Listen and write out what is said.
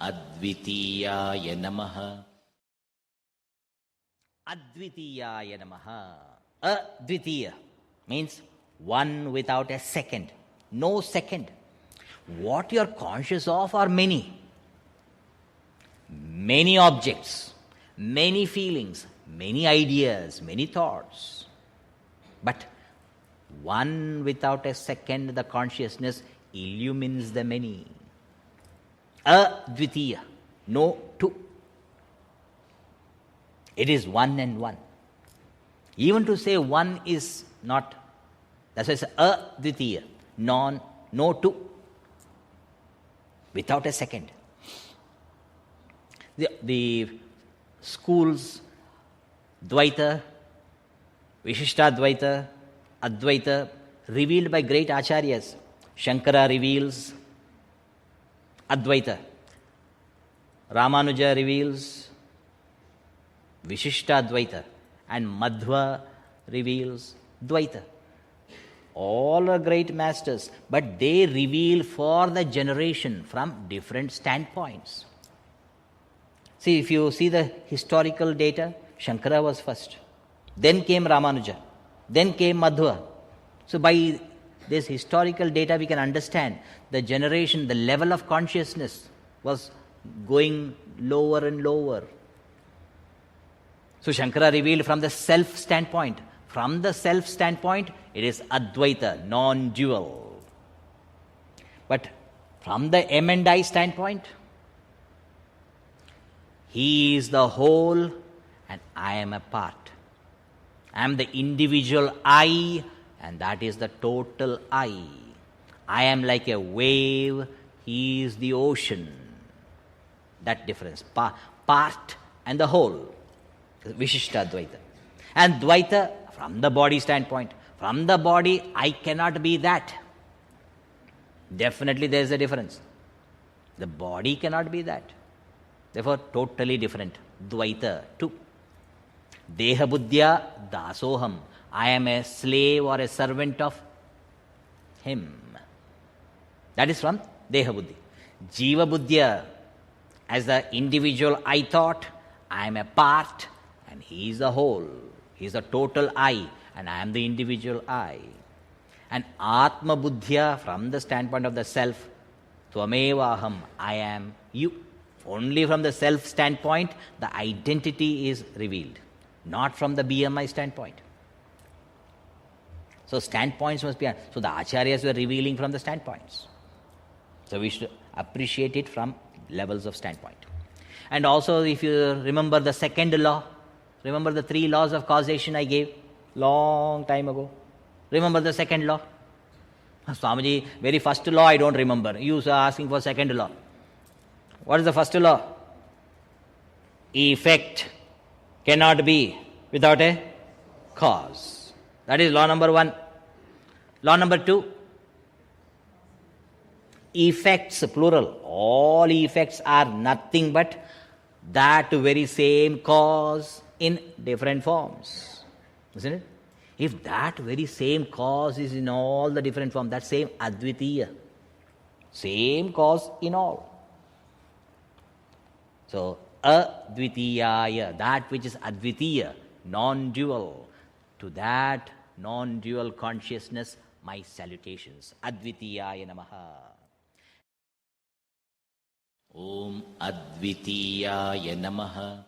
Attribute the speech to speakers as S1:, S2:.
S1: Advitiyaya Namaha. Advitiyaya Namaha. Advitiya means one without a second. No second. What you are conscious of are many. Many objects, many feelings, many ideas, many thoughts. But one without a second, the consciousness illumines the many. Advitiya, no two. It is one and one. Even to say one is not, that's why it's advitiya, no two. Without a second. The schools, Dvaita, Vishishtadvaita, Advaita, revealed by great acharyas. Shankara reveals Advaita. Ramanuja reveals Vishishtadvaita. And Madhva reveals Dvaita. All are great masters, but they reveal for the generation from different standpoints. See, if you see the historical data, Shankara was first. Then came Ramanuja. Then came Madhva. So by this historical data, we can understand the generation, the level of consciousness was going lower and lower. So Shankara revealed from the self standpoint. From the self standpoint, it is Advaita, non-dual. But from the M and I standpoint, he is the whole and I am a part. I am the individual I and that is the total I. I am like a wave, he is the ocean. That difference, part and the whole. Vishishta Dvaita. And Dvaita from the body standpoint. From the body, I cannot be that. Definitely there is a difference. The body cannot be that. Therefore, totally different. Dvaita, two. Deha buddhya dasoham. I am a slave or a servant of him. That is from Deha buddhi. Jiva buddhya. As the individual I thought, I am a part and he is the whole. He is the total I and I am the individual I. And Atma buddhya from the standpoint of the self. Tvameva aham. I am you. Only from the self standpoint, the identity is revealed, not from the BMI standpoint. So standpoints must be, so the acharyas were revealing from the standpoints. So we should appreciate it from levels of standpoint. And also if you remember the second law, remember the 3 laws of causation I gave long time ago. Remember the second law? Swamiji, very first law I don't remember. You are asking for second law. What is the first law? Effect cannot be without a cause. That is law number 1. Law number 2. Effects, plural. All effects are nothing but that very same cause in different forms. Isn't it? If that very same cause is in all the different forms, that same Advitiya, same cause in all. So, Advitiyaya, that which is Advitiya, non-dual, to that non-dual consciousness, my salutations. Advitiyaya Namaha. Om Advitiyaya Namaha.